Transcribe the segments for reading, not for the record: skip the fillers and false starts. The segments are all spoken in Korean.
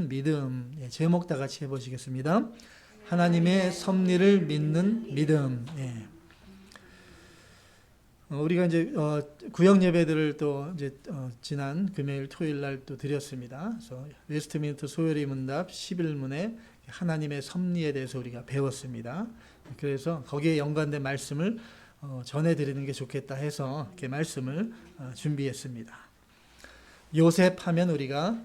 믿음. 예, 제목 다 같이 해보시겠습니다. 하나님의 섭리를 믿는 믿음. 예. 우리가 이제 구역 예배들을 또 이제 지난 금요일 토요일 날 또 드렸습니다. 그래서 웨스트민스터 소요리 문답 11문에 하나님의 섭리에 대해서 우리가 배웠습니다. 그래서 거기에 연관된 말씀을 전해드리는 게 좋겠다 해서 이렇게 말씀을 준비했습니다. 요셉 하면 우리가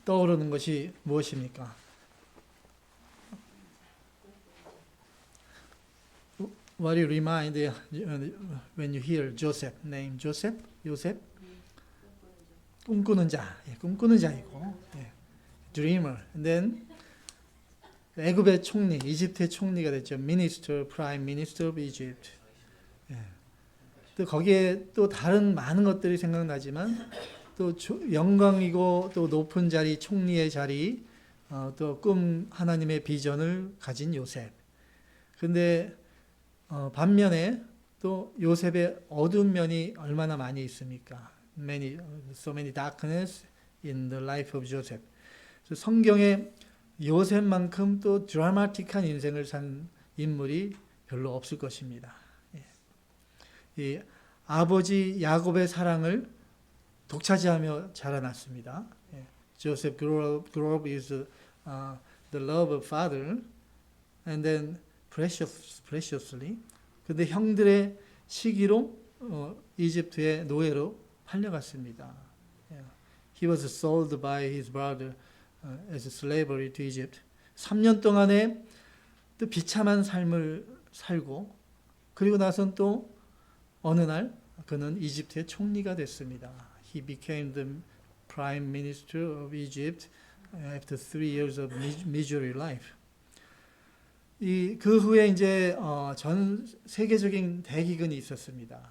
떠오르는 것이 무엇입니까? What do you remind when you hear Joseph name? Joseph? 요셉? 꿈꾸는 자. 예, 꿈꾸는 자이고. 예. Dreamer. And then 애굽의 총리, 이집트의 총리가 됐죠. Minister, Prime Minister of Egypt. 예. 또 거기에 또 다른 많은 것들이 생각나지만 또 영광이고 또 높은 자리, 총리의 자리, 또 꿈 하나님의 비전을 가진 요셉. 근데 반면에 또 요셉의 어두운 면이 얼마나 많이 있습니까? So many darkness in the life of Joseph. 성경에 요셉만큼 또 드라마틱한 인생을 산 인물이 별로 없을 것입니다. 이 아버지 야곱의 사랑을 독차지하며 자라났습니다. Joseph grew up is the love of father, and then preciously. 근데 형들의 시기로 이집트의 노예로 팔려갔습니다. He was sold by his brother as slavery to Egypt. 3년 동안에 또 비참한 삶을 살고 그리고 나선 또 어느 날 그는 이집트의 총리가 됐습니다. He became the prime minister of Egypt after 3 years of miserly life. 그 후에 이제 전 세계적인 대기근이 있었습니다.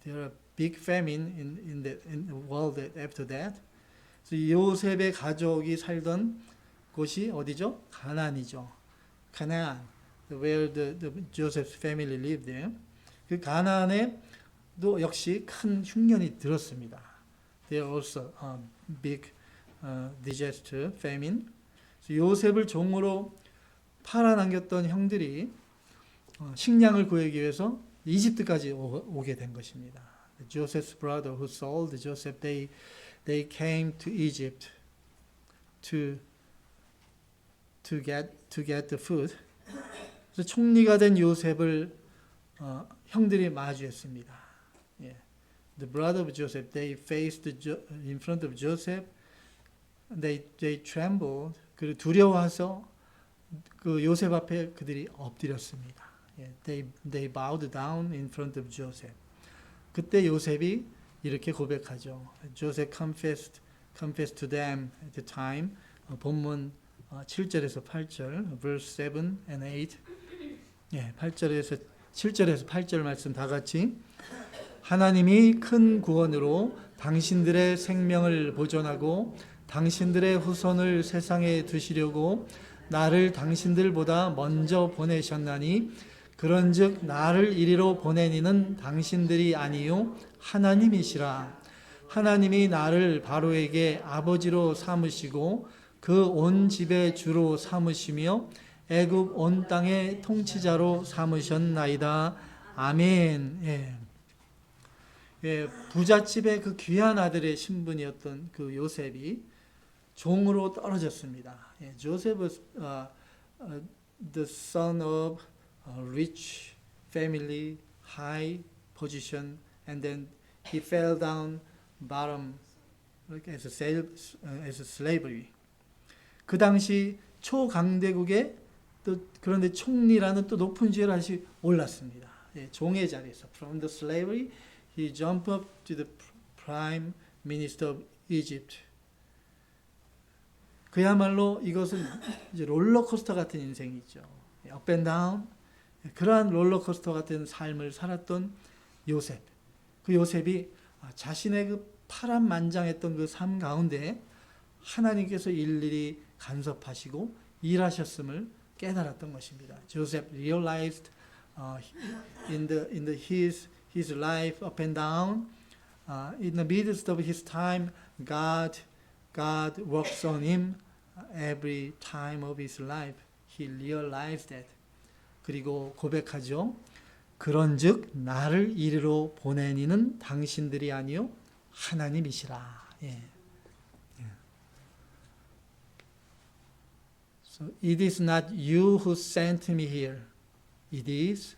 There are big famine in the world after that. 그래서 요셉의 가족이 살던 곳이 어디죠? 가나안이죠. 가나안, where the Joseph's family lived there. 그 가나안에도 역시 큰 흉년이 들었습니다. There also big disaster, famine. 요셉을 종으로 팔아넘겼던 형들이 식량을 구하기 위해서 이집트까지 오게 된 것입니다. Joseph's brother who sold Joseph, they came to Egypt to get the food. 그래서 총리가 된 요셉을 형들이 마주했습니다. The brother of Joseph, they faced in front of Joseph. They trembled. 그리고 두려워해서 그 요셉 앞에 그들이 엎드렸습니다. They bowed down in front of Joseph. 그때 요셉이 이렇게 고백하죠. Joseph confessed to them at the time. 본문 7절에서 8절, verse 7 and 8. 8절에서 7절에서 8절 말씀 다 같이. 하나님이 큰 구원으로 당신들의 생명을 보존하고 당신들의 후손을 세상에 두시려고 나를 당신들보다 먼저 보내셨나니 그런즉 나를 이리로 보낸 이는 당신들이 아니요 하나님이시라. 하나님이 나를 바로에게 아버지로 삼으시고 그 온 집의 주로 삼으시며 애굽 온 땅의 통치자로 삼으셨나이다. 아멘. 부잣집의 그 귀한 아들의 신분이었던 그 요셉이 종으로 떨어졌습니다. Joseph was the son of a rich family, high position, and then he fell down bottom as a slavery. 그 당시 초강대국의 또 그런데 총리라는 또 높은 지위를 다시 올랐습니다. 종의 자리에서 from the slavery he jumped up to the prime minister of Egypt. 그야말로 이것은 이제 롤러코스터 같은 인생이죠. up and down. 그러한 롤러코스터 같은 삶을 살았던 요셉. 그 요셉이 자신의 그 파란만장했던 그 삶 가운데 하나님께서 일일이 간섭하시고 일하셨음을 깨달았던 것입니다. Joseph realized in his life up and down, in the midst of his time, God God works on him every time of his life. He realized that. 그리고 고백하죠. 그런즉 나를 이리로 보낸 이는 당신들이 아니요 하나님이시라. 예. So it is not you who sent me here. It is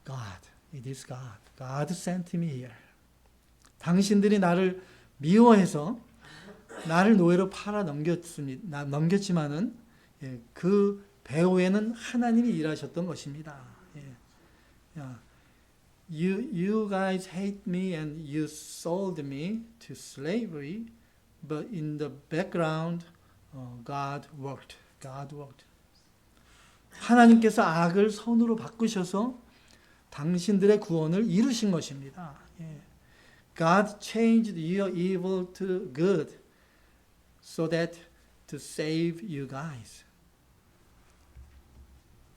God. It is God. God sent me here. 당신들이 나를 미워해서 나를 노예로 팔아 넘겼지만은 그 배후에는 하나님이 일하셨던 것입니다. You guys hate me and you sold me to slavery, but in the background, God worked. God worked. 하나님께서 악을 선으로 바꾸셔서 당신들의 구원을 이루신 것입니다. God changed your evil to good so that to save you guys.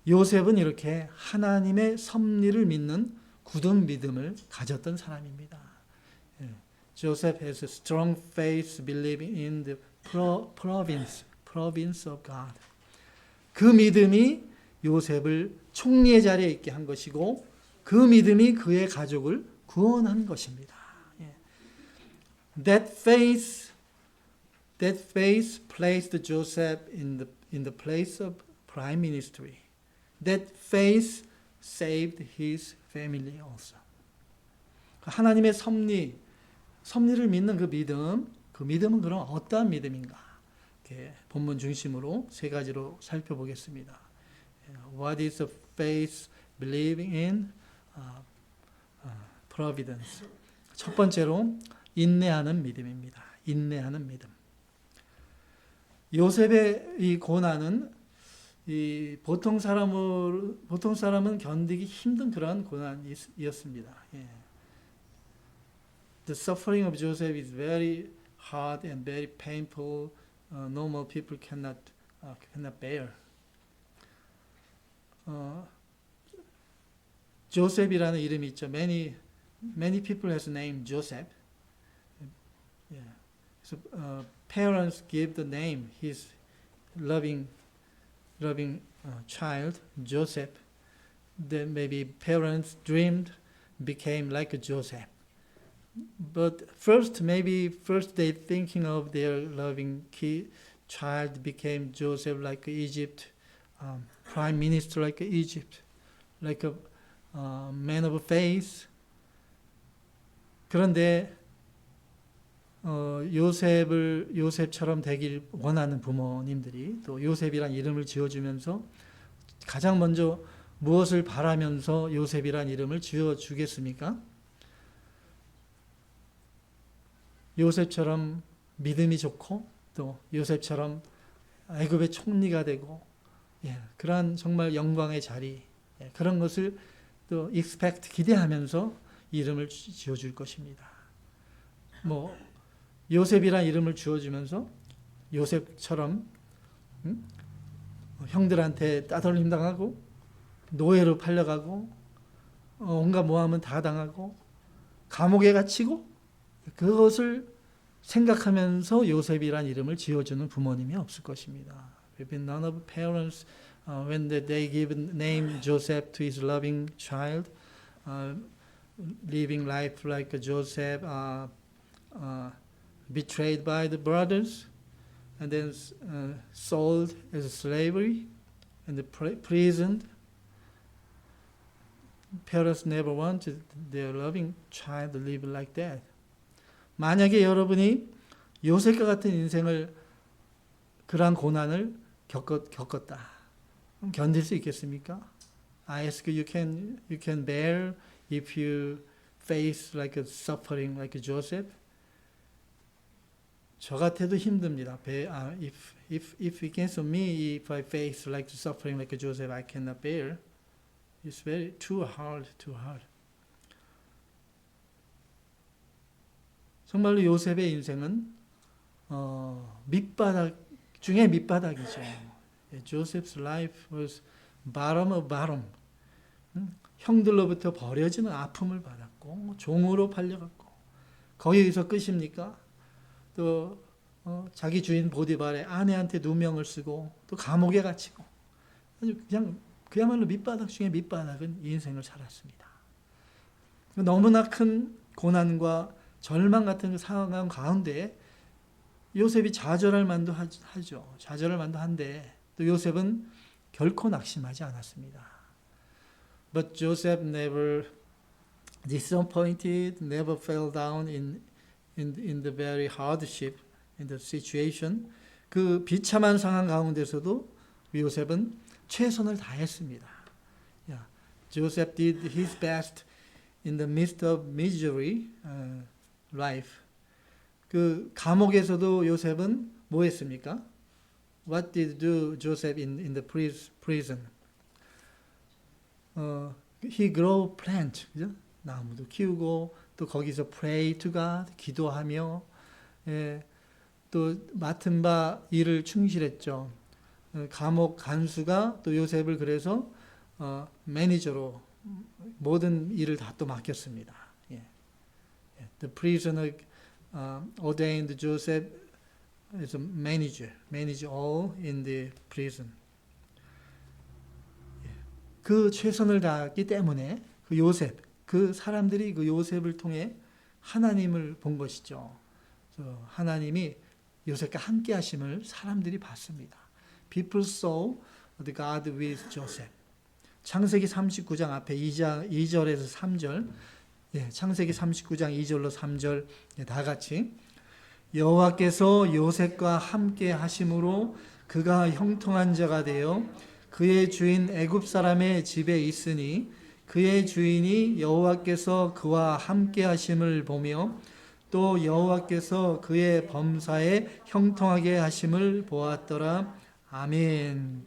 요셉은 이렇게 하나님의 섭리를 믿는 굳은 믿음을 가졌던 사람입니다. Joseph has a strong faith believing in the providence of God. 그 믿음이 요셉을 총리의 자리에 있게 한 것이고 그 믿음이 그의 가족을 구원한 것입니다. That faith placed Joseph in the place of prime ministry. That faith saved his family also. 하나님의 섭리를 믿는 그 믿음은 그럼 어떠한 믿음인가? 이렇게 본문 중심으로 세 가지로 살펴보겠습니다. What is the faith believing in providence? 첫 번째로 인내하는 믿음입니다. 인내하는 믿음. 요셉의 이 고난은 보통 사람은 견디기 힘든 그런 고난이었습니다. The suffering of Joseph is very hard and very painful. Normal people cannot bear. 조셉이라는 이름이 있죠. Many people has name Joseph. So parents give the name his loving child Joseph. Then maybe parents dreamed became like Joseph. But first they thinking of their loving child became Joseph like Egypt, prime minister like Egypt, like a man of faith. 그런데 요셉처럼 되길 원하는 부모님들이 또 요셉이란 이름을 지어주면서 가장 먼저 무엇을 바라면서 요셉이란 이름을 지어주겠습니까? 요셉처럼 믿음이 좋고 또 요셉처럼 애굽의 총리가 되고 그러한 정말 영광의 자리 그런 것을 또 기대하면서 이름을 지어줄 것입니다. 요셉이란 이름을 지어주면서 요셉처럼 형들한테 따돌림 당하고 노예로 팔려가고 온갖 모함은 다 당하고 감옥에 갇히고 그것을 생각하면서 요셉이란 이름을 지어주는 부모님이 없을 것입니다. None of parents, when they give name Joseph to his loving child, living life like Joseph, betrayed by the brothers, and then sold as slavery, and imprisoned. Parents never wanted their loving child to live like that. 만약에 여러분이 요셉과 같은 인생을 그러한 고난을 겪었다. 그럼 견딜 수 있겠습니까? I ask you can bear if you face like a suffering like Joseph. 저 같아도 힘듭니다. If it comes to me, if I face like suffering like Joseph, I cannot bear. It's very too hard. 정말로 요셉의 인생은 밑바닥 중에 밑바닥이죠. Joseph's life was bottom of bottom. 형들로부터 버려지는 아픔을 받았고 종으로 팔려갔고 거기서 끝입니까? 또 자기 주인 보디발의 아내한테 누명을 쓰고 또 감옥에 갇히고 아주 그냥 그야말로 밑바닥 중에 밑바닥은 인생을 살았습니다. 너무나 큰 고난과 절망 같은 상황 가운데 요셉이 좌절할 만도 하죠. 좌절할 만도 한데 또 요셉은 결코 낙심하지 않았습니다. But Joseph never disappointed, never fell down in the very hardship, in the situation. 그 비참한 상황 가운데서도 요셉은 최선을 다했습니다. Yeah. Joseph did his best in the midst of misery life. 그 감옥에서도 요셉은 뭐 했습니까? What did do Joseph in the prison? He grow plant, 그죠? 나무도 키우고 또 거기서 pray to God, 기도하며 또 맡은 바 일을 충실했죠. 감옥 간수가 또 요셉을 그래서 매니저로 모든 일을 다 또 맡겼습니다. The prisoner ordained Joseph as a manager, manage all in the prison. 그 최선을 다했기 때문에 그 요셉, 그 사람들이 그 요셉을 통해 하나님을 본 것이죠. 하나님이 요셉과 함께 하심을 사람들이 봤습니다. People saw the God with Joseph. 창세기 39장 앞에 2절에서 3절, 창세기 39장 2절로 3절 다 같이 여호와께서 요셉과 함께 하심으로 그가 형통한 자가 되어 그의 주인 애굽 사람의 집에 있으니 그의 주인이 여호와께서 그와 함께 하심을 보며 또 여호와께서 그의 범사에 형통하게 하심을 보았더라. 아멘.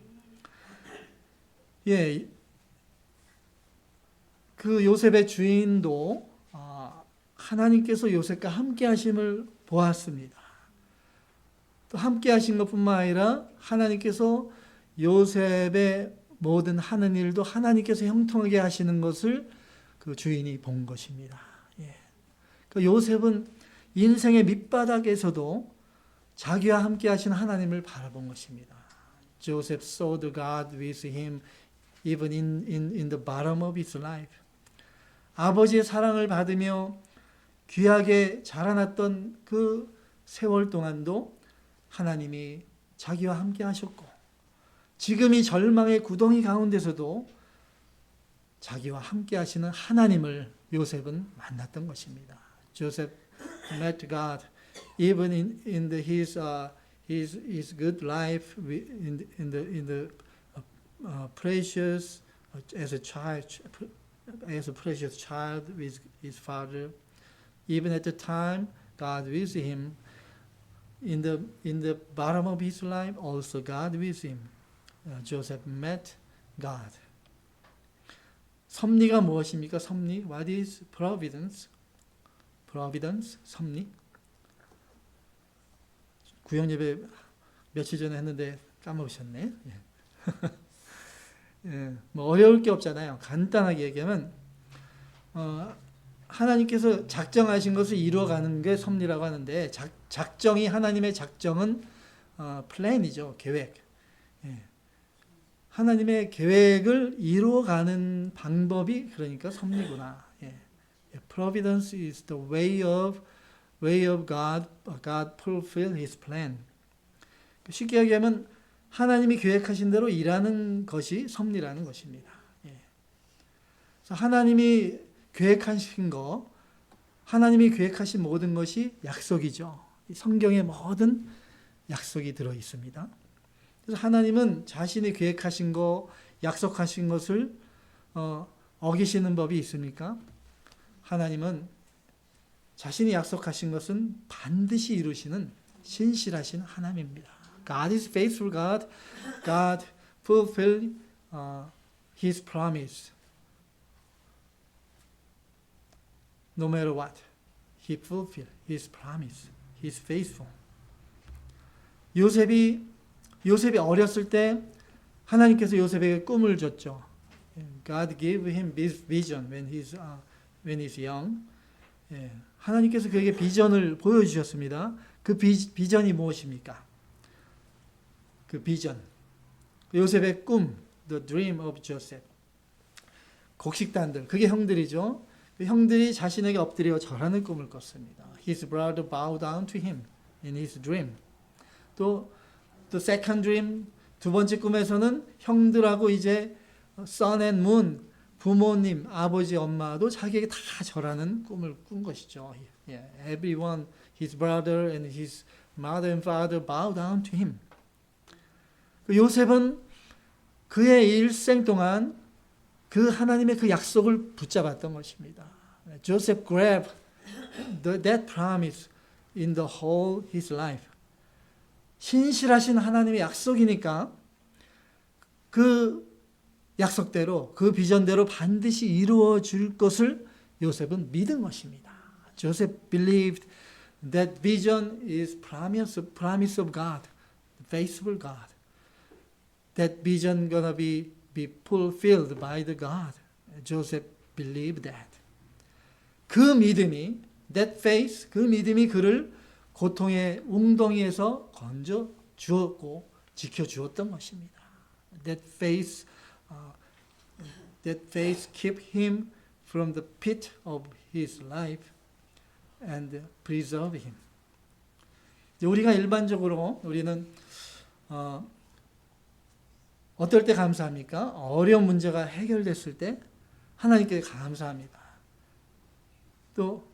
그 요셉의 주인도 하나님께서 요셉과 함께 하심을 보았습니다. 또 함께 하신 것뿐만 아니라 하나님께서 요셉의 모든 하는 일도 하나님께서 형통하게 하시는 것을 그 주인이 본 것입니다. 그 요셉은 인생의 밑바닥에서도 자기와 함께 하신 하나님을 바라본 것입니다. Joseph saw the God with him even in the bottom of his life. 아버지의 사랑을 받으며 귀하게 자라났던 그 세월 동안도 하나님이 자기와 함께 하셨고 지금 이 절망의 구덩이 가운데서도 자기와 함께 하시는 하나님을 요셉은 만났던 것입니다. Joseph met God even in his good life in the precious as a precious child with his father. Even at the time, God with him. In the bottom of his life, also God with him. Joseph met God. 섭리가 무엇입니까? 섭리. What is providence? Providence, 섭리. 구역 예배 며칠 전에 했는데 까먹으셨네. 뭐 어려울 게 없잖아요. 간단하게 얘기하면 하나님께서 작정하신 것을 이루어가는 게 섭리라고 하는데 작정이 하나님의 작정은 플랜이죠. 계획. 하나님의 계획을 이루어가는 방법이 그러니까 섭리구나. Providence is the way of God fulfill His plan. 쉽게 얘기하면 하나님이 계획하신 대로 일하는 것이 섭리라는 것입니다. 그래서 하나님이 계획하신 거, 하나님이 계획하신 모든 것이 약속이죠. 성경에 모든 약속이 들어 있습니다. 그래서 하나님은 자신이 계획하신 거, 약속하신 것을 어기시는 법이 있습니까? 하나님은 자신이 약속하신 것은 반드시 이루시는 신실하신 하나님입니다. God is faithful God. God fulfill His promise. No matter what, He fulfill His promise. He is faithful. 요셉이 어렸을 때 하나님께서 요셉에게 꿈을 줬죠. God gave him this vision when he's young. 하나님께서 그에게 비전을 보여주셨습니다. 그 비전이 무엇입니까? 그 비전. 요셉의 꿈, the dream of Joseph. 곡식단들, 그게 형들이죠. 그 형들이 자신에게 엎드려 절하는 꿈을 꿨습니다. His brother bowed down to him in his dream. 또 the second dream, 두 번째 꿈에서는 형들하고 이제 sun and moon, 부모님, 아버지, 엄마도 자기에게 다 절하는 꿈을 꾼 것이죠. Yeah, everyone, his brother and his mother and father bow down to him. 요셉은 그의 일생 동안 그 하나님의 그 약속을 붙잡았던 것입니다. Joseph grabbed that promise in the whole his life. 신실하신 하나님의 약속이니까 그 약속대로, 그 비전대로 반드시 이루어 줄 것을 요셉은 믿은 것입니다. Joseph believed that vision is promise of God, the faithful God. That vision gonna be fulfilled by the God. Joseph believed that. 그 믿음이, that faith, 그 믿음이 그를 고통의 웅덩이에서 건져 주었고 지켜 주었던 것입니다. That faith kept him from the pit of his life and preserve him. 우리가 일반적으로 우리는 어떨 때 감사합니까? 어려운 문제가 해결됐을 때 하나님께 감사합니다. 또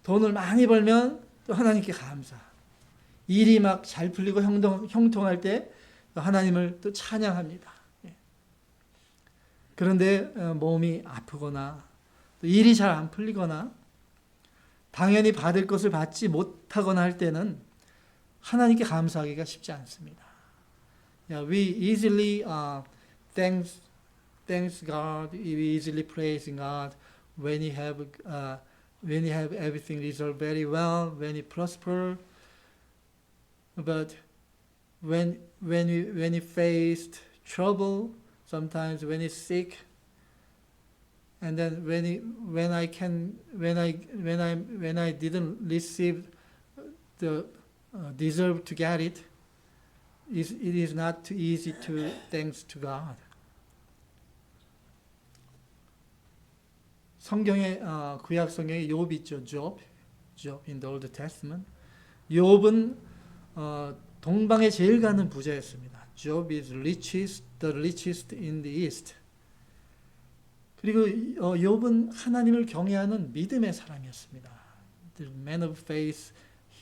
돈을 많이 벌면 또 하나님께 감사. 일이 막 잘 풀리고 형통할 때 하나님을 또 찬양합니다. 그런데 몸이 아프거나 또 일이 잘 안 풀리거나 당연히 받을 것을 받지 못하거나 할 때는 하나님께 감사하기가 쉽지 않습니다. We easily thanks God. We easily praise God when you have everything resolved very well, when you prosper. But when you faced trouble, sometimes when you're sick, and then when I didn't receive the deserve to get it, it is not too easy to thanks to God. 성경에 구약 성경에 욥 있죠. Job in the Old Testament. 욥은 동방에 제일 가는 부자였습니다. Job is the richest in the east. 그리고 욥은 하나님을 경외하는 믿음의 사람이었습니다. The man of faith,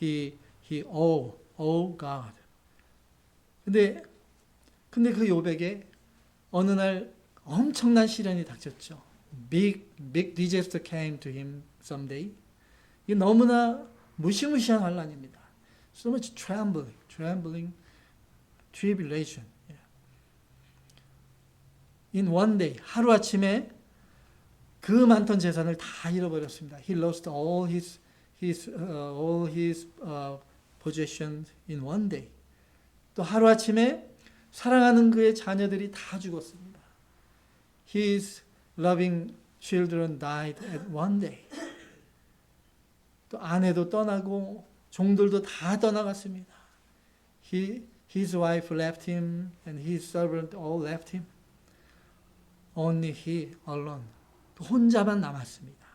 he owe God. 근데 그 욥에게 어느 날 엄청난 시련이 닥쳤죠. Big disaster came to him someday. 이게 너무나 무시무시한 환난입니다. So much trembling, tribulation. In one day, 하루아침에 그 많던 재산을 다 잃어버렸습니다. He lost all his possessions in one day. 또 하루아침에 사랑하는 그의 자녀들이 다 죽었습니다. His loving children died at one day. 또 아내도 떠나고 종들도 다 떠나갔습니다. His wife left him and his servant all left him. Only he alone. 또 혼자만 남았습니다.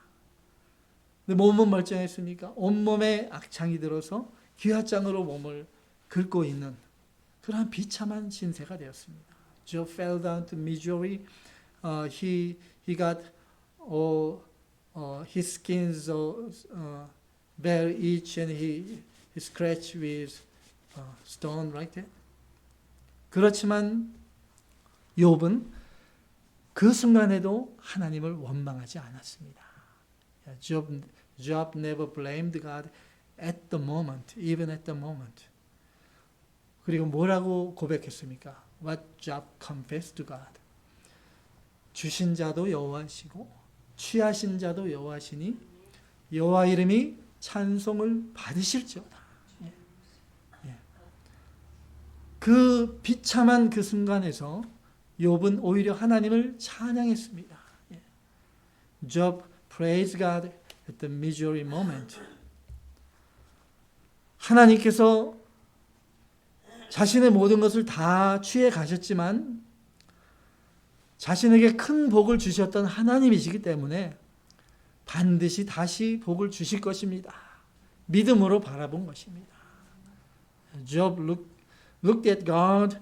근데 몸은 멀쩡했으니까 온몸에 악창이 들어서 기화장으로 몸을 긁고 있는 그러한 비참한 신세가 되었습니다. Job fell down to misery. He got all his skins bare each, and he scratched with stone like that. 그렇지만 욥은 그 순간에도 하나님을 원망하지 않았습니다. Job never blamed God at the moment, even at the moment. 그리고 뭐라고 고백했습니까? What Job confessed to God. 주신 자도 여호와시고 취하신 자도 여호와시니 여호와 이름이 찬송을 받으실지어다. 그 비참한 그 순간에서 욥은 오히려 하나님을 찬양했습니다. Job praised God at the misery moment. 하나님께서 자신의 모든 것을 다 취해 가셨지만 자신에게 큰 복을 주셨던 하나님이시기 때문에 반드시 다시 복을 주실 것입니다. 믿음으로 바라본 것입니다. Job looked at God.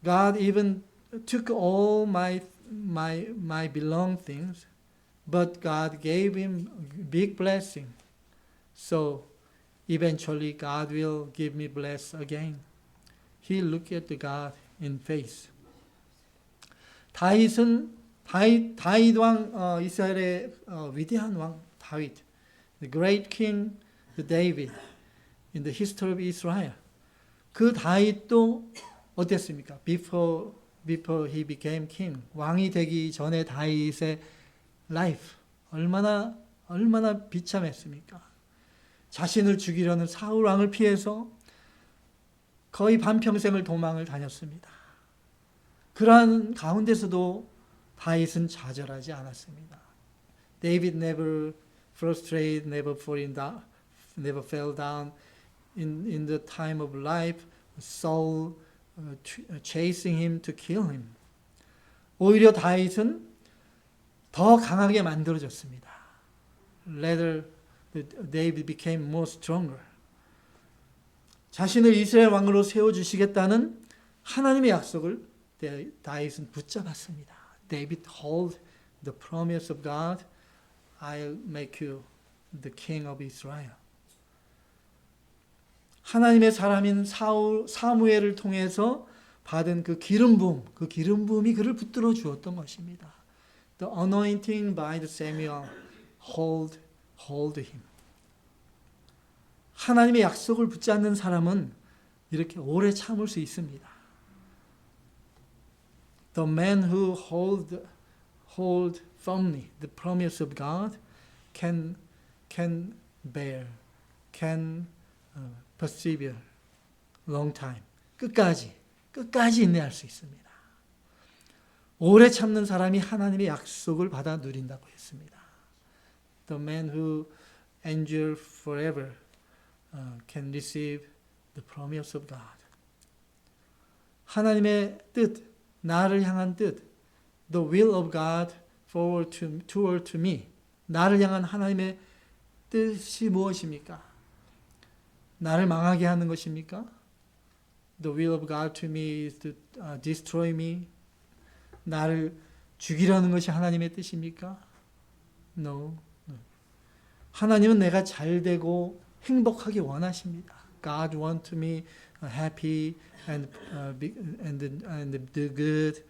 God even took all my belonged things, but God gave him big blessing. So eventually God will give me bless again. He looked at God in faith. 다윗 왕, 이스라엘의 위대한 왕 다윗, the great king David in the history of Israel. 그 다윗도 어땠습니까? Before he became king, 왕이 되기 전에 다윗의 life 얼마나 비참했습니까? 자신을 죽이려는 사울 왕을 피해서 거의 반평생을 도망을 다녔습니다. 그러한 가운데서도 다윗은 좌절하지 않았습니다. David never frustrated, never fell down in the time of life. Saul chasing him to kill him. 오히려 다윗은 더 강하게 만들어졌습니다. Later, David became more stronger. 자신을 이스라엘 왕으로 세워주시겠다는 하나님의 약속을 다윗은 붙잡았습니다. David hold the promise of God. I'll make you the king of Israel. 하나님의 사람인 사무엘을 통해서 받은 그 기름 부음이 그를 붙들어 주었던 것입니다. The anointing by the Samuel hold him. 하나님의 약속을 붙잡는 사람은 이렇게 오래 참을 수 있습니다. The man who hold firmly the promise of God can persevere long time. 끝까지 인내할 수 있습니다. 오래 참는 사람이 하나님의 약속을 받아 누린다고 했습니다. The man who endure forever can receive the promise of God. 하나님의 뜻, 나를 향한 뜻, the will of God toward to me. 나를 향한 하나님의 뜻이 무엇입니까? 나를 망하게 하는 것입니까? The will of God to me is to destroy me. 나를 죽이려는 것이 하나님의 뜻입니까? No. 하나님은 내가 잘 되고 행복하게 원하십니다. God wants me happy and do good.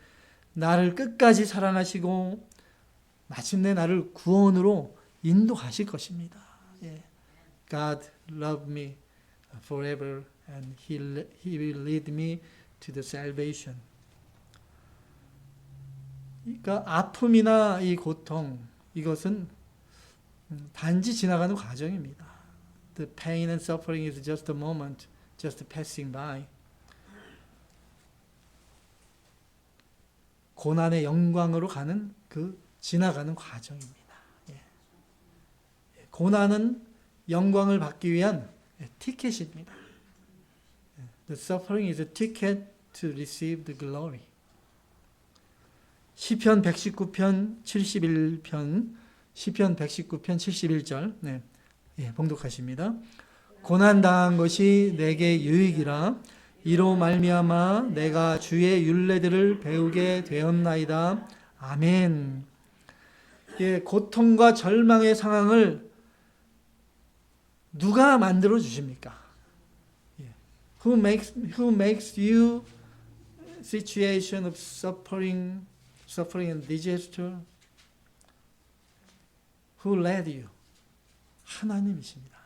나를 끝까지 사랑하시고 마침내 나를 구원으로 인도하실 것입니다. God love me forever and He will lead me to the salvation. 그러니까 아픔이나 이 고통, 이것은 단지 지나가는 과정입니다. The pain and suffering is just a moment, just passing by. 고난의 영광으로 가는 그 지나가는 과정입니다. 고난은 영광을 받기 위한 티켓입니다. The suffering is a ticket to receive the glory. 시편 119편 71편 시편 119편 71절 봉독하십니다. 고난당한 것이 내게 유익이라 이로 말미암아 내가 주의 율례들을 배우게 되었나이다. 아멘. 고통과 절망의 상황을 누가 만들어 주십니까? Who makes you situation of suffering and disaster? Who led you? 하나님이십니다.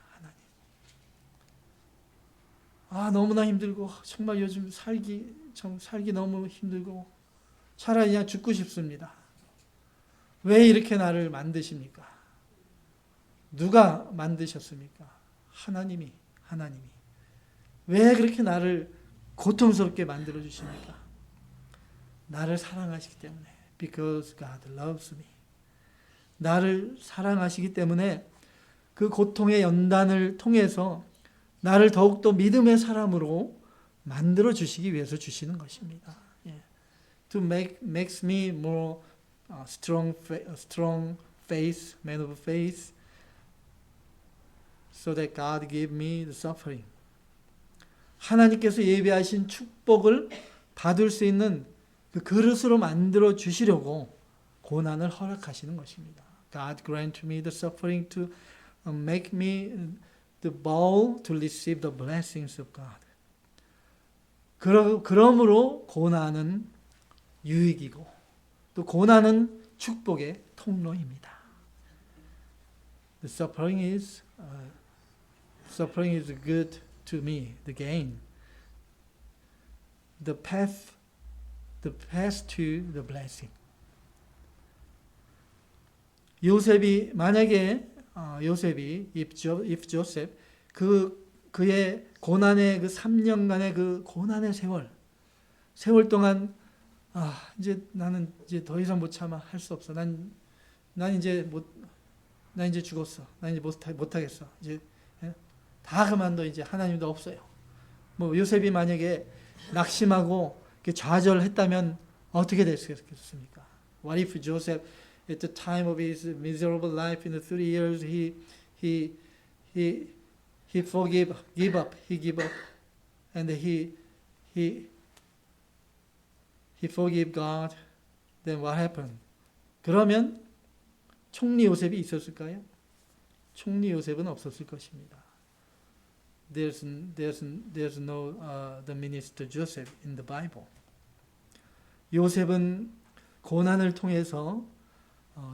하나님. 너무나 힘들고 정말 요즘 살기 너무 힘들고 차라리 그냥 죽고 싶습니다. 왜 이렇게 나를 만드십니까? 누가 만드셨습니까? 하나님이. 왜 그렇게 나를 고통스럽게 만들어 주십니까? 나를 사랑하시기 때문에. Because God loves me. 나를 사랑하시기 때문에 그 고통의 연단을 통해서 나를 더욱더 믿음의 사람으로 만들어 주시기 위해서 주시는 것입니다. To makes me more strong faith, man of faith, so that God give me the suffering. 하나님께서 예비하신 축복을 받을 수 있는 그 그릇으로 만들어 주시려고 고난을 허락하시는 것입니다. God grant me the suffering to make me the bowl to receive the blessings of God. 그러므로 고난은 유익이고 또 고난은 축복의 통로입니다. The suffering is good to me. The gain, the path to the blessing. 요셉이 만약에 요셉이 if Joseph 그의 고난의 그 3년간의 그 고난의 세월 동안 이제 나는 이제 더 이상 못 참아 할 수 없어. 난 이제 죽었어. 난 이제 못 하겠어. 이제 다 그만둬. 이제 하나님도 없어요. 뭐 요셉이 만약에 낙심하고 좌절했다면 어떻게 됐겠습니까? What if Joseph at the time of his miserable life in the 3 years he give up, and he forgive God, then what happened? 그러면 총리 요셉이 있었을까요? 총리 요셉은 없었을 것입니다. There's no the minister Joseph in the Bible. 요셉은 고난을 통해서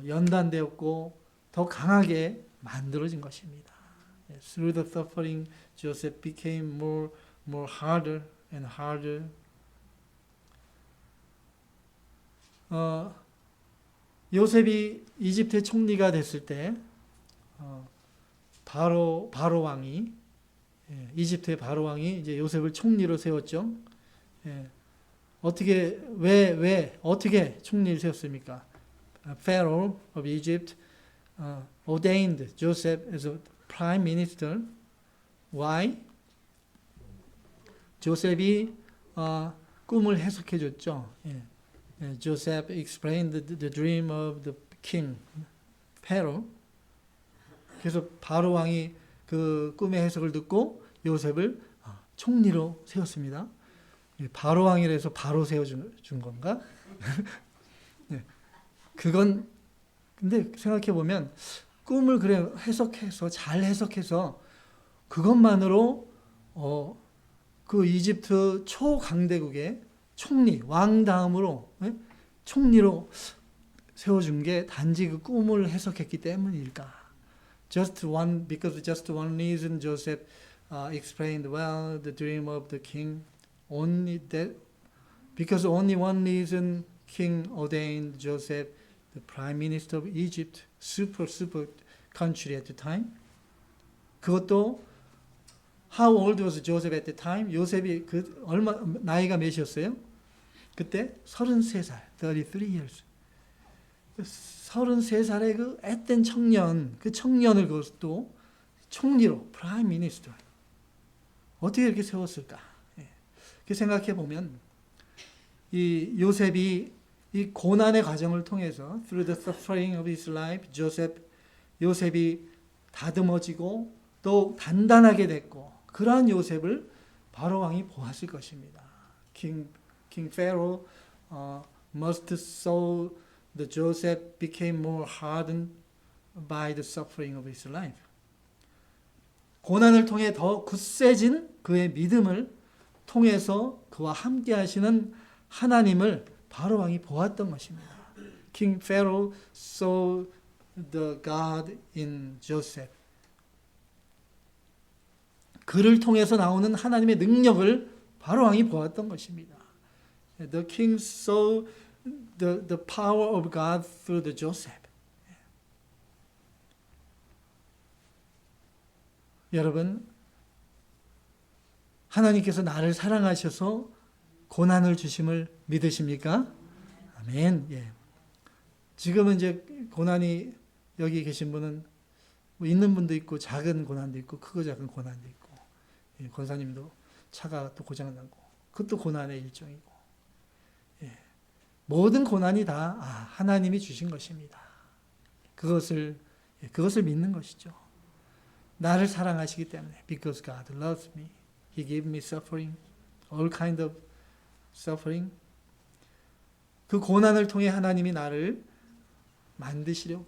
연단되었고 더 강하게 만들어진 것입니다. Through the suffering, Joseph became more harder and harder. 요셉이 이집트의 총리가 됐을 때 바로 왕이 이집트의 바로 왕이 이제 요셉을 총리로 세웠죠. 어떻게 총리를 세웠습니까? Pharaoh of Egypt ordained Joseph as a prime minister. Why? 조셉이 꿈을 해석해 줬죠. Joseph explained the dream of the king, Pharaoh. 그래서 바로 왕이 그 꿈의 해석을 듣고 요셉을 총리로 세웠습니다. 바로 왕이라서 바로 세워준 건가? 그건 근데 생각해 보면 꿈을 그래 잘 해석해서 그것만으로 그 이집트 초강대국의 총리, 왕 다음으로 총리로 세워준 게 단지 그 꿈을 해석했기 때문일까? Because just one reason Joseph explained well the dream of the king. Because only one reason King ordained Joseph the prime minister of Egypt, super country at the time. 그것도 How old was Joseph at the time? 요셉이 나이가 몇이었어요? 그때 33살, 33 years. 33살의 그 앳된 청년, 그 청년을 그것도 총리로, 프라임 미니스터. 어떻게 이렇게 세웠을까? 그 생각해 보면, 이 요셉이 이 고난의 과정을 통해서, through the suffering of his life, 요셉이 다듬어지고 또 단단하게 됐고, 그러한 요셉을 바로 왕이 보았을 것입니다. King Pharaoh must saw the Joseph became more hardened by the suffering of his life. 고난을 통해 더 굳세진 그의 믿음을 통해서 그와 함께 하시는 하나님을 바로 왕이 보았던 것입니다. King Pharaoh saw the God in Joseph. 그를 통해서 나오는 하나님의 능력을 바로 왕이 보았던 것입니다. The king saw the power of God through the Joseph. 여러분, 하나님께서 나를 사랑하셔서 고난을 주심을 믿으십니까? 아멘. 예. 지금은 이제 고난이 여기 계신 분은 뭐 있는 분도 있고 작은 고난도 있고 크고 작은 고난도 있고 권사님도 차가 또 고장나고 그것도 고난의 일종이고 모든 고난이 다 하나님이 주신 것입니다. 그것을 믿는 것이죠. 나를 사랑하시기 때문에 because God loves me, He gave me suffering, all kind of suffering. 그 고난을 통해 하나님이 나를 만드시려고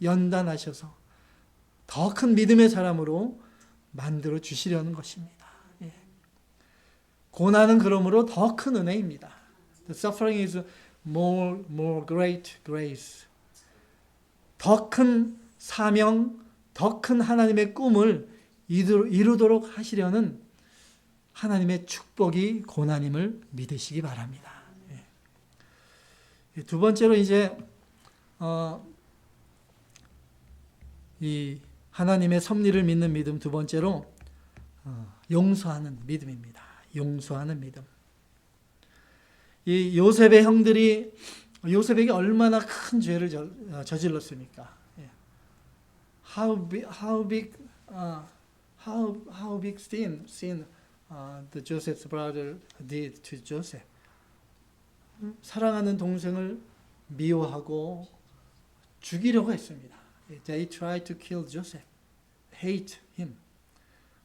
연단하셔서 더 큰 믿음의 사람으로 만들어 주시려는 것입니다. 고난은 그러므로 더 큰 은혜입니다. The suffering is more great grace. 더 큰 사명, 더 큰 하나님의 꿈을 이루도록 하시려는 하나님의 축복이 고난임을 믿으시기 바랍니다. 두 번째로 이제 이 하나님의 섭리를 믿는 믿음 두 번째로 용서하는 믿음입니다. 용서하는 믿음. 이 요셉의 형들이 요셉에게 얼마나 큰 죄를 저질렀습니까? How big sin the Joseph's brother did to Joseph. 사랑하는 동생을 미워하고 죽이려고 했습니다. They tried to kill Joseph, hate him.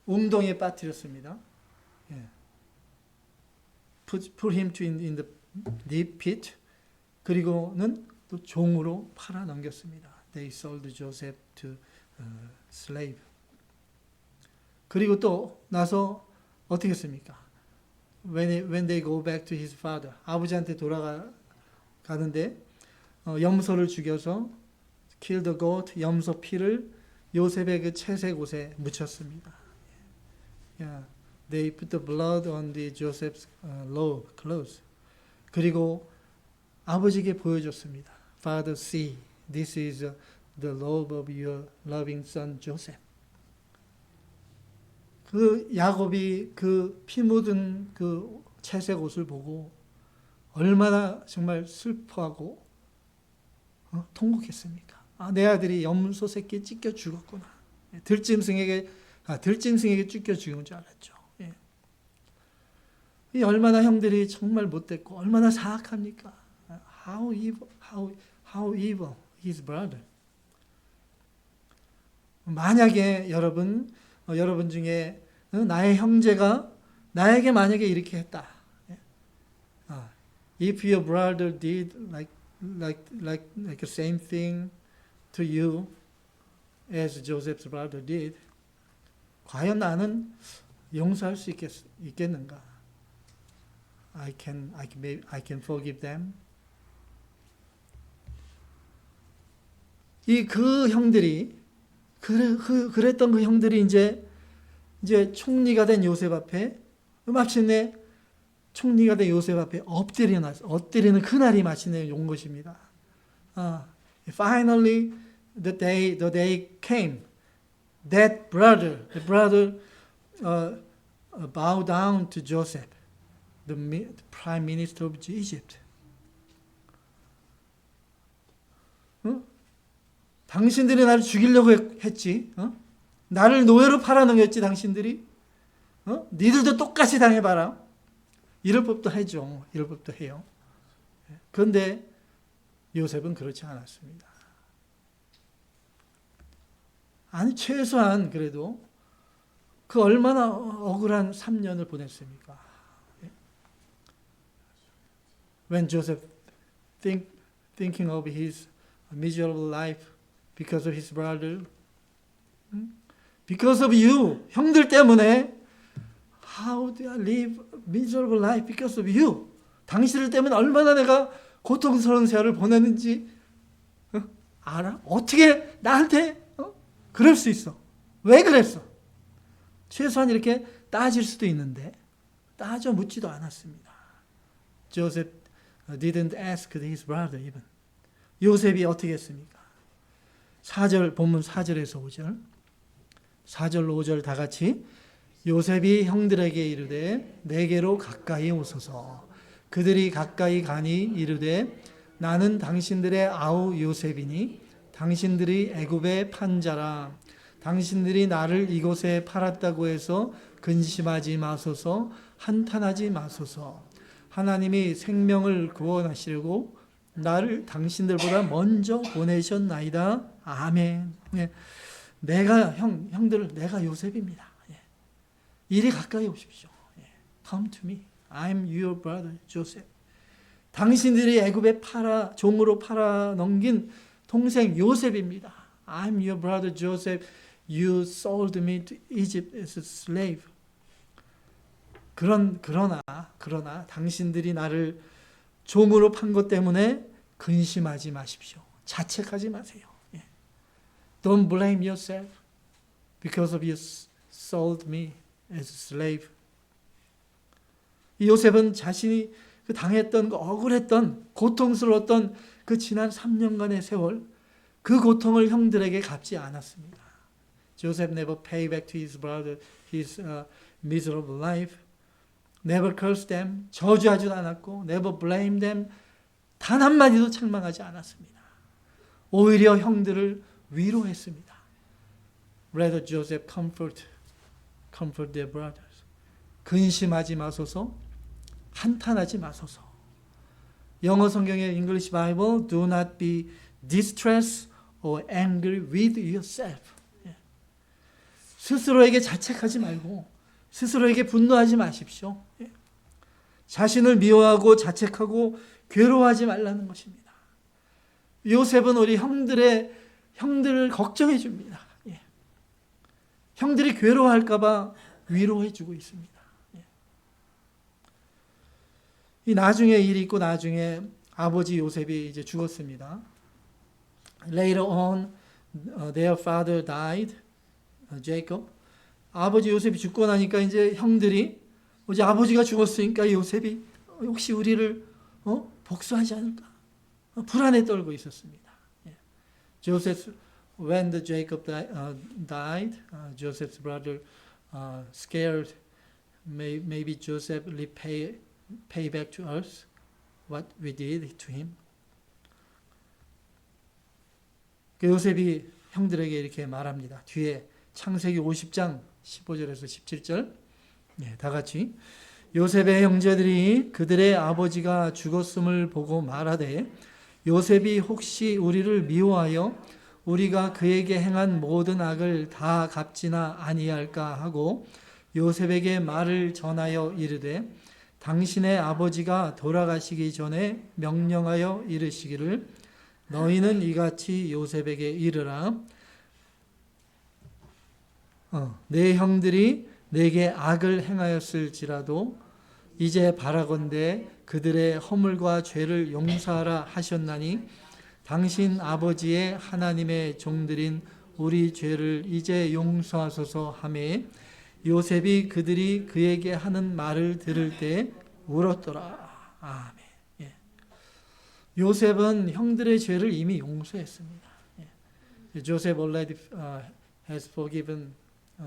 웅덩이에 빠뜨렸습니다. Put him in the deep pit. 그리고는 또 종으로 팔아 넘겼습니다. They sold Joseph to slave. 그리고 또 나서 어떻게 했습니까? When they go back to his father, 아버지한테 돌아가는데 염소를 죽여서 kill the goat, 염소 피를 요셉의 그 채색 옷에 묻혔습니다. They put the blood on the Joseph's robe, clothes. 그리고 아버지에게 보여줬습니다. Father, see, this is the robe of your loving son Joseph. 그 야곱이 그 피 묻은 그 채색 옷을 보고 얼마나 정말 슬퍼하고 통곡했습니까? 내 아들이 염소 새끼에 찢겨 죽었구나. 들짐승에게 찢겨 죽은 줄 알았죠. 이 얼마나 형들이 정말 못됐고 얼마나 사악합니까? How evil his brother. 만약에 여러분 중에 나의 형제가 나에게 만약에 이렇게 했다. If your brother did like the same thing to you as Joseph's brother did, 과연 나는 용서할 수 있겠는가? I can forgive them. 그 형들이 그랬던 그 형들이 이제 총리가 된 요셉 앞에 마침내 총리가 된 요셉 앞에 엎드리는 그날이 마침내 온 것입니다. Finally, the day came. That the brother bowed down to Joseph, the prime minister of Egypt. 당신들이 나를 죽이려고 했지. 나를 노예로 팔아넘겼지 당신들이. 니들도 똑같이 당해봐라. 이럴 법도 하죠. 이럴 법도 해요. 그런데 요셉은 그렇지 않았습니다. 아니 최소한 그래도 그 얼마나 억울한 3년을 보냈습니까? When Joseph thinking of his miserable life because of his brother, because of you, 형들 때문에 how do I live miserable life because of you? 당신들 때문에 얼마나 내가 고통스러운 세월을 보냈는지 알아? 어떻게 나한테 그럴 수 있어? 왜 그랬어? 최소한 이렇게 따질 수도 있는데 따져 묻지도 않았습니다. Joseph didn't ask his brother even. 요셉이 어떻게 했습니까? 4절 본문 4절에서 5절 4절 5절 다 같이 요셉이 형들에게 이르되 내게로 가까이 오소서. 그들이 가까이 가니 이르되 나는 당신들의 아우 요셉이니 당신들이 애굽의 판자라. 당신들이 나를 이곳에 팔았다고 해서 근심하지 마소서, 한탄하지 마소서. 하나님이 생명을 구원하시려고 나를 당신들보다 먼저 보내셨나이다. 아멘. 예. 형들, 내가 요셉입니다. 예. 이리 가까이 오십시오. 예. Come to me. I'm your brother, Joseph. 당신들이 애굽에 종으로 팔아 넘긴 동생 요셉입니다. I'm your brother, Joseph. You sold me to Egypt as a slave. 그러나 당신들이 나를 종으로 판 것 때문에 근심하지 마십시오. 자책하지 마세요. 예. Don't blame yourself because of you sold me as a slave. 이 요셉은 자신이 그 당했던 그 억울했던 고통스러웠던 그 지난 3년간의 세월, 그 고통을 형들에게 갚지 않았습니다. Joseph never paid back to his brother his miserable life. Never cursed them. 저주하지도 않았고 never blamed them. 단 한마디도 책망하지 않았습니다. 오히려 형들을 위로했습니다. Rather Joseph comfort their brothers. 근심하지 마소서, 한탄하지 마소서. 영어 성경의 English Bible, do not be distressed or angry with yourself. 스스로에게 자책하지 말고 스스로에게 분노하지 마십시오. 자신을 미워하고 자책하고 괴로워하지 말라는 것입니다. 요셉은 우리 형들을 걱정해 줍니다. 형들이 괴로워할까 봐 위로해 주고 있습니다. 이 나중에 일이 있고 나중에 아버지 요셉이 이제 죽었습니다. Later on, their father died, Jacob. 아버지 요셉이 죽고 나니까 이제 형들이 이제 아버지가 죽었으니까 요셉이 혹시 우리를 복수하지 않을까? 불안에 떨고 있었습니다. Joseph, when the Jacob died, Joseph's brother scared. Maybe Joseph pay back to us what we did to him. 요셉이 형들에게 이렇게 말합니다. 뒤에 창세기 50장 15절에서 17절 다 같이 요셉의 형제들이 그들의 아버지가 죽었음을 보고 말하되 요셉이 혹시 우리를 미워하여 우리가 그에게 행한 모든 악을 다 갚지나 아니할까 하고 요셉에게 말을 전하여 이르되 당신의 아버지가 돌아가시기 전에 명령하여 이르시기를 너희는 이같이 요셉에게 이르라. 내 형들이 내게 악을 행하였을지라도 이제 바라건대 그들의 허물과 죄를 용서하라 하셨나니 당신 아버지의 하나님의 종들인 우리 죄를 이제 용서하소서 하매 요셉이 그들이 그에게 하는 말을 들을 때 울었더라. 아멘. 요셉은 형들의 죄를 이미 용서했습니다. Joseph already has forgiven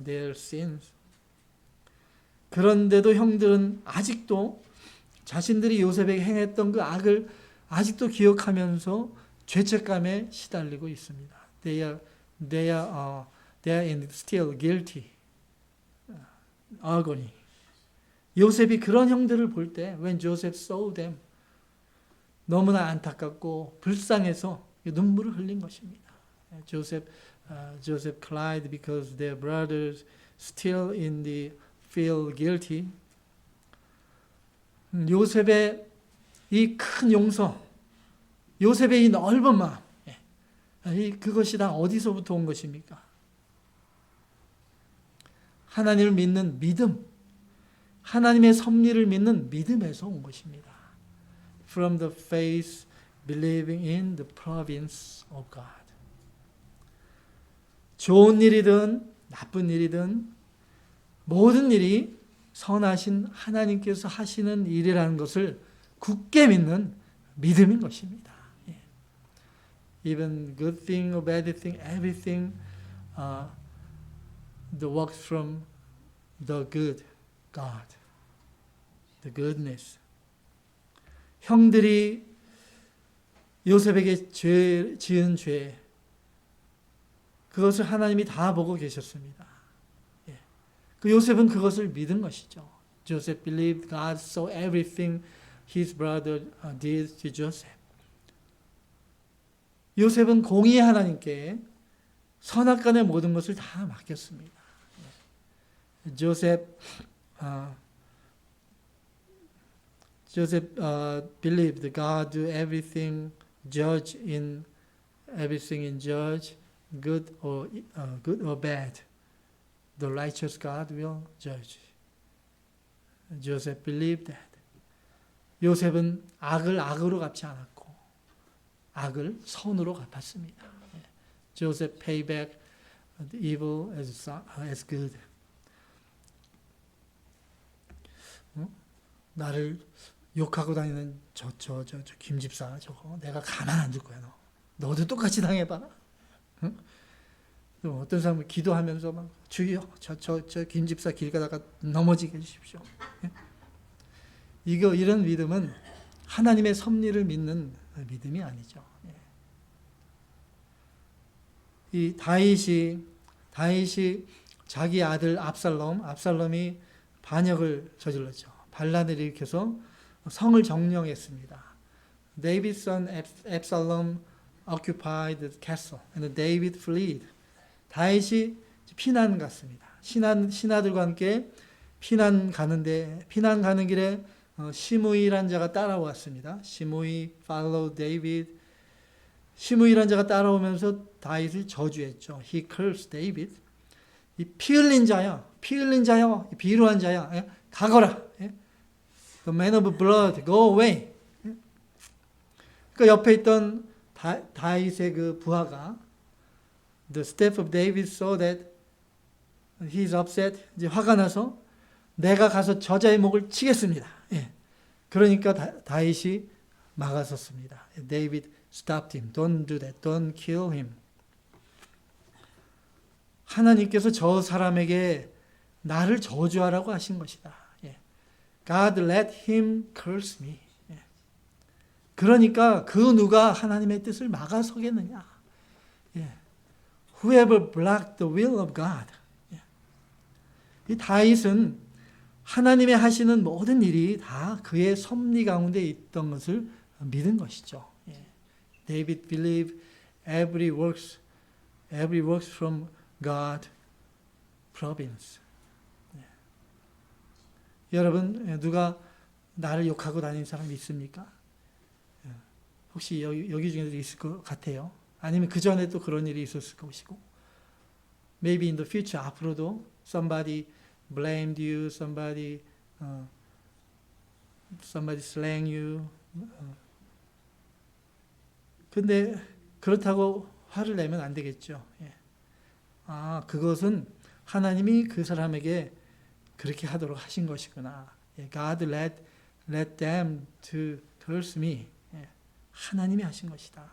their sins. 그런데도 형들은 아직도 자신들이 요셉에게 행했던 그 악을 아직도 기억하면서 죄책감에 시달리고 있습니다. They are still guilty. agony. 요셉이 그런 형들을 볼 때, when Joseph saw them, 너무나 안타깝고 불쌍해서 눈물을 흘린 것입니다. Joseph cried because their brothers still feel guilty. 요셉의 이 큰 용서, 요셉의 이 넓은 마음, 그것이 다 어디서부터 온 것입니까? 하나님을 믿는 믿음, 하나님의 섭리를 믿는 믿음에서 온 것입니다. From the faith believing in the providence of God. 좋은 일이든 나쁜 일이든 모든 일이 선하신 하나님께서 하시는 일이라는 것을 굳게 믿는 믿음인 것입니다. Even good thing or bad thing, everything the works from the good God, the goodness. 형들이 요셉에게 지은 죄, 그것을 하나님이 다 보고 계셨습니다. 그 요셉은 그것을 믿은 것이죠. Joseph believed God saw everything his brother did to Joseph. 요셉은 공의의 하나님께 선악간의 모든 것을 다 맡겼습니다. Joseph believed God do everything, judge in everything in judge, good or bad. The righteous God will judge. Joseph believed that. 요셉은 악을 악으로 갚지 않았고 악을 선으로 갚았습니다. Joseph paid back the evil as good. 나를 욕하고 다니는 저 김집사 저거 내가 가만 안 둘 거야. 너도 똑같이 당해봐라. 응? 또 어떤 사람은 기도하면서 막 주여 저 김집사 길 가다가 넘어지게 해주십시오. 이런 믿음은 하나님의 섭리를 믿는 믿음이 아니죠. 이 다윗이 자기 아들 압살롬이 반역을 저질렀죠. 반란을 일으켜서 성을 점령했습니다. David's son Absalom occupied the castle and David fled. 다윗이 피난 갔습니다. 신하들과 함께 피난 가는 길에 시므이란 자가 따라왔습니다. 시므이 followed David. 시므이란 자가 따라오면서 다윗을 저주했죠. He cursed David. 이 피 흘린 자야, 비루한 자야, 가거라. The man of blood, go away. 그 옆에 있던 다윗의 그 부하가 The staff of David saw that he is upset. 이제 화가 나서 내가 가서 저자의 목을 치겠습니다. 그러니까 다윗이 막아섰습니다. David stopped him. Don't do that. Don't kill him. 하나님께서 저 사람에게 나를 저주하라고 하신 것이다. God let him curse me. 그러니까 그 누가 하나님의 뜻을 막아서겠느냐. Whoever blocked the will of God. 이 다윗은 하나님의 하시는 모든 일이 다 그의 섭리 가운데 있던 것을 믿은 것이죠. David believed every works from God providence. 여러분, 누가 나를 욕하고 다니는 사람이 있습니까? 혹시 여기 중에도 있을 것 같아요. 아니면 그 전에도 그런 일이 있었을 것이고. Maybe in the future, 앞으로도 somebody blamed you, somebody slang you. 근데 그렇다고 화를 내면 안 되겠죠. 그것은 하나님이 그 사람에게 그렇게 하도록 하신 것이구나. God let them to curse me. 하나님이 하신 것이다.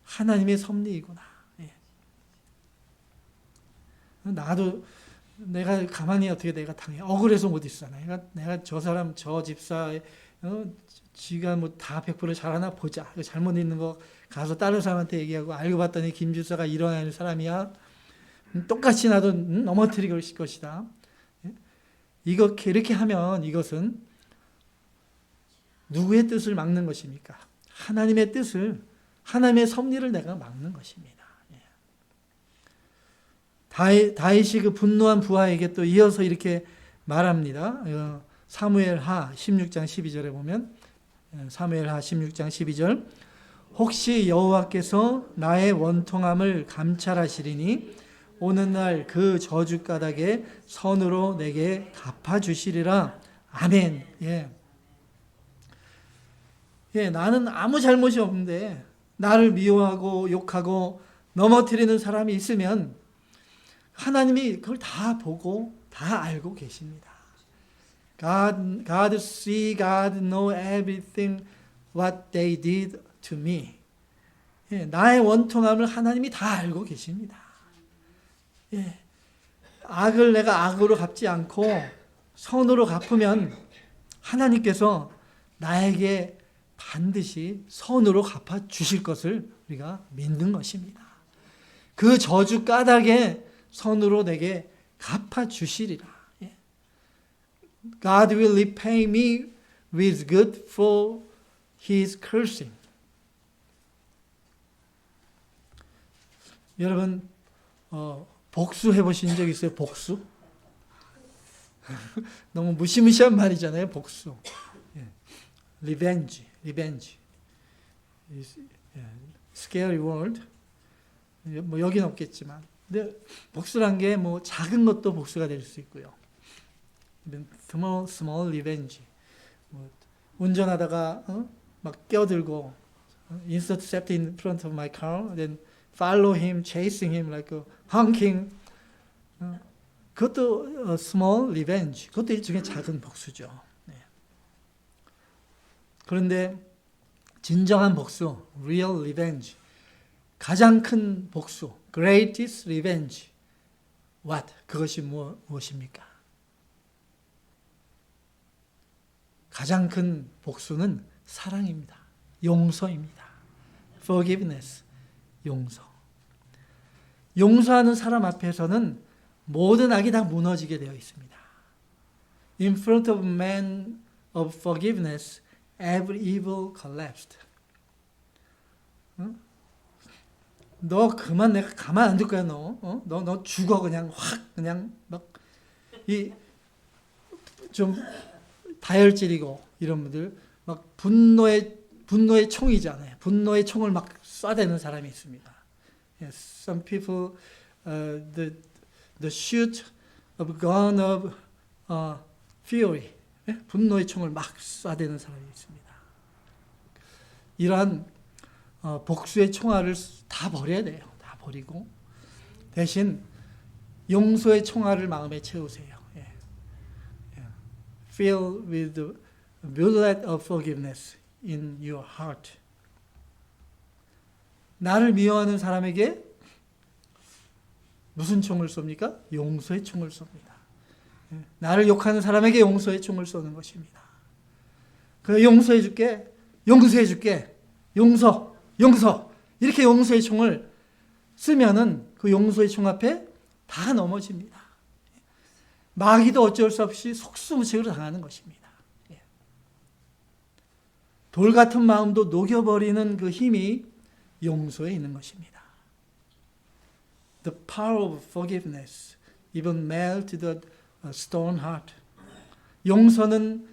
하나님의 섭리이구나. 나도 내가 가만히 어떻게 내가 당해. 억울해서 못 있어. 내가 저 사람, 저 집사, 지가 뭐 다 100% 잘하나 보자. 잘못 있는 거 가서 다른 사람한테 얘기하고 알고 봤더니 김 집사가 이런 사람이야. 똑같이 나도 넘어뜨리고 있을 것이다. 이렇게 하면 이것은 누구의 뜻을 막는 것입니까? 하나님의 뜻을, 하나님의 섭리를 내가 막는 것입니다. 다윗이 그 분노한 부하에게 또 이어서 이렇게 말합니다. 사무엘하 16장 12절에 보면 사무엘하 16장 12절 혹시 여호와께서 나의 원통함을 감찰하시리니 오는 날 그 저주 가닥에 선으로 내게 갚아주시리라. 아멘. 나는 아무 잘못이 없는데 나를 미워하고 욕하고 넘어뜨리는 사람이 있으면 하나님이 그걸 다 보고 다 알고 계십니다. God see, God know everything what they did to me. 나의 원통함을 하나님이 다 알고 계십니다. 악을 내가 악으로 갚지 않고 선으로 갚으면 하나님께서 나에게 반드시 선으로 갚아 주실 것을 우리가 믿는 것입니다. 그 저주 까닭에 선으로 내게 갚아 주시리라. God will repay me with good for his cursing. 여러분 복수해 보신 적 있어요? 복수? 너무 무시무시한 말이잖아요. 복수. Revenge. Scary word. 뭐 여긴 없겠지만, 근데 복수란 게 뭐 작은 것도 복수가 될 수 있고요. Small revenge. 뭐 운전하다가 막 끼어들고 intercept in front of my car, then follow him, chasing him like honking. 그것도 small revenge. 그것도 일종의 작은 복수죠. 네. 그런데 진정한 복수, real revenge, 가장 큰 복수, greatest revenge. What? 그것이 무엇입니까? 가장 큰 복수는 사랑입니다. 용서입니다. forgiveness, 용서. 용서하는 사람 앞에서는 모든 악이 다 무너지게 되어 있습니다. In front of man of forgiveness, every evil collapsed. 너 그만, 내가 가만 안 둘 거야, 너. 너 죽어, 그냥 확, 그냥 막, 좀 다혈질이고, 이런 분들, 막 분노의 총이잖아요. 분노의 총을 막 쏴대는 사람이 있습니다. Yes, some people, the shoot of gun of fury. 분노의 총을 막 쏴대는 사람이 있습니다. 이러한 복수의 총알을 다 버려야 돼요. 다 버리고 대신 용서의 총알을 마음에 채우세요. Fill with the bullet of forgiveness in your heart. 나를 미워하는 사람에게 무슨 총을 쏩니까? 용서의 총을 쏩니다. 나를 욕하는 사람에게 용서의 총을 쏘는 것입니다. 그 용서해 줄게, 용서해 줄게, 용서. 이렇게 용서의 총을 쓰면은 그 용서의 총 앞에 다 넘어집니다. 마귀도 어쩔 수 없이 속수무책으로 당하는 것입니다. 돌 같은 마음도 녹여버리는 그 힘이 용서에 있는 것입니다. The power of forgiveness even melt the stone heart. 용서는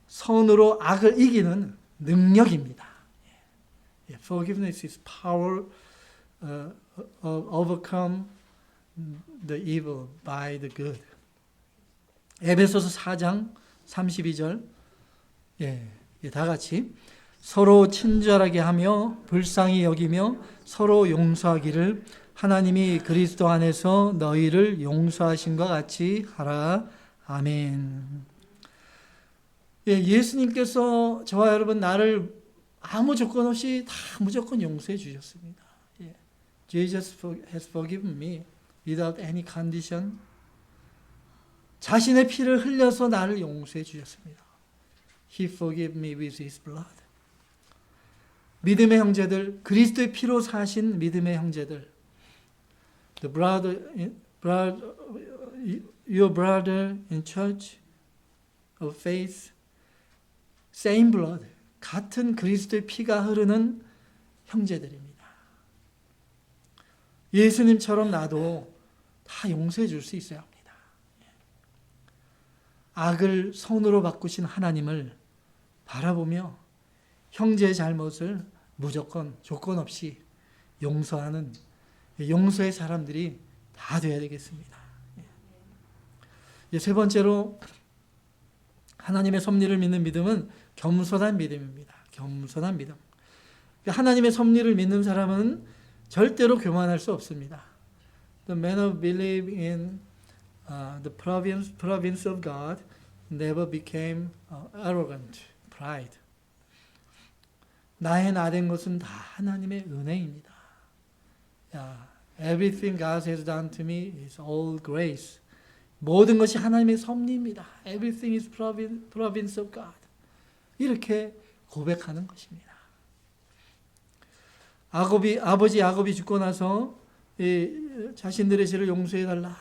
선으로 악을 이기는 능력입니다. Forgiveness is power overcome the evil by the good. 에베소서 4장 32절. 다 같이 서로 친절하게 하며 불쌍히 여기며 서로 용서하기를 하나님이 그리스도 안에서 너희를 용서하신 것 같이 하라. 아멘. 예수님께서 저와 여러분 나를 아무 조건 없이 다 무조건 용서해 주셨습니다. Jesus has forgiven me without any condition. 자신의 피를 흘려서 나를 용서해 주셨습니다. He forgave me with his blood. 믿음의 형제들, 그리스도의 피로 사신 믿음의 형제들. The your brother in church of faith, same blood. 같은 그리스도의 피가 흐르는 형제들입니다. 예수님처럼 나도 다 용서해 줄 수 있어야 합니다. 악을 선으로 바꾸신 하나님을 바라보며 형제의 잘못을 무조건 조건 없이 용서하는 용서의 사람들이 다 되어야 되겠습니다. 세 번째로 하나님의 섭리를 믿는 믿음은 겸손한 믿음입니다. 겸손한 믿음. 하나님의 섭리를 믿는 사람은 절대로 교만할 수 없습니다. The man who believe in the providence of God never became arrogant, pride. 나의 나된 것은 다 하나님의 은혜입니다. Everything God has done to me is all grace. 모든 것이 하나님의 섭리입니다. Everything is providence of God. 이렇게 고백하는 것입니다. 아버지 야곱이 죽고 나서 자신들의 죄를 용서해달라.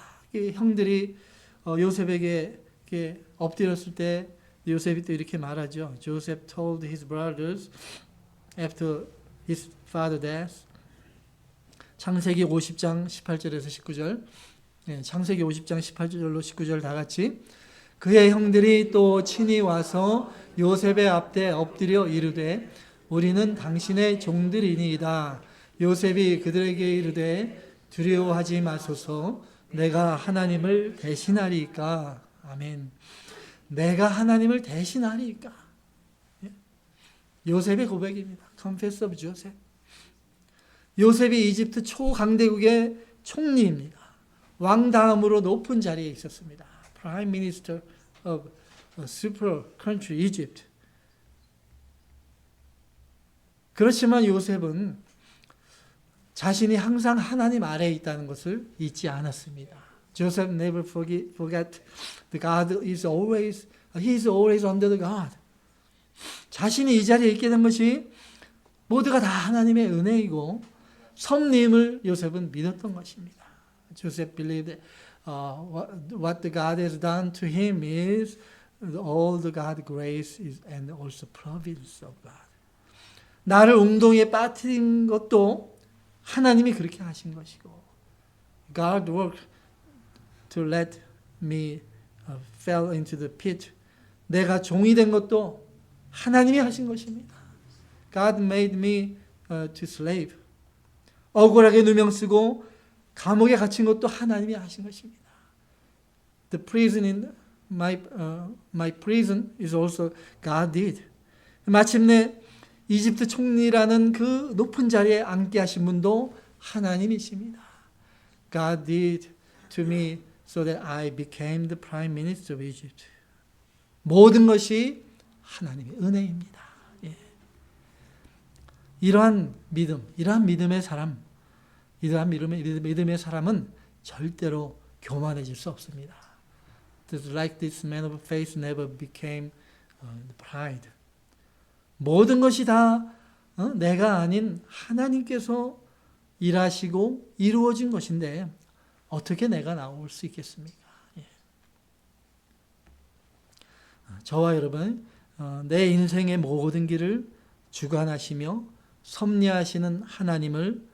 형들이 요셉에게 엎드렸을 때 요셉이 또 이렇게 말하죠. Joseph told his brothers after his father's death. 창세기 50장 18절에서 19절. 창세기 50장 18절로 19절 다 같이. 그의 형들이 또 친히 와서 요셉의 앞에 엎드려 이르되 우리는 당신의 종들이니이다. 요셉이 그들에게 이르되 두려워하지 마소서. 내가 하나님을 대신하리이까. 아멘. 내가 하나님을 대신하리이까. 요셉의 고백입니다. Confess of Joseph. 요셉이 이집트 초강대국의 총리입니다. 왕 다음으로 높은 자리에 있었습니다. Prime Minister of a super country, Egypt. 그렇지만 요셉은 자신이 항상 하나님 아래에 있다는 것을 잊지 않았습니다. Joseph never forget the God is always, he is always under the God. 자신이 이 자리에 있게 된 것이 모두가 다 하나님의 은혜이고 섭리임을 요셉은 믿었던 것입니다. Joseph believed what the God has done to him is all the God grace is and also providence of God. 나를 웅동이에 빠뜨린 것도 하나님이 그렇게 하신 것이고 God worked to let me fell into the pit. 내가 종이 된 것도 하나님이 하신 것입니다. God made me to slave. 억울하게 누명 쓰고 감옥에 갇힌 것도 하나님이 하신 것입니다. The prison in my prison is also God did. 마침내 이집트 총리라는 그 높은 자리에 앉게 하신 분도 하나님이십니다. God did to me so that I became the prime minister of Egypt. 모든 것이 하나님의 은혜입니다. 예. 이러한 믿음의 사람, 이러한 믿음의 사람은 절대로 교만해질 수 없습니다. Just like this man of faith never became pride. 모든 것이 다 내가 아닌 하나님께서 일하시고 이루어진 것인데 어떻게 내가 나올 수 있겠습니까? 예. 저와 여러분, 내 인생의 모든 길을 주관하시며 섭리하시는 하나님을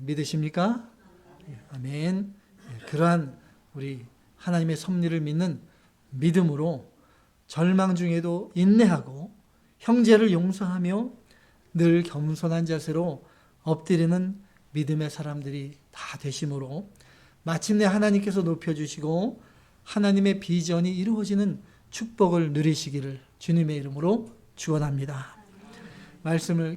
믿으십니까? 아멘. 그러한 우리 하나님의 섭리를 믿는 믿음으로 절망 중에도 인내하고 형제를 용서하며 늘 겸손한 자세로 엎드리는 믿음의 사람들이 다 되심으로 마침내 하나님께서 높여주시고 하나님의 비전이 이루어지는 축복을 누리시기를 주님의 이름으로 축원합니다. 말씀을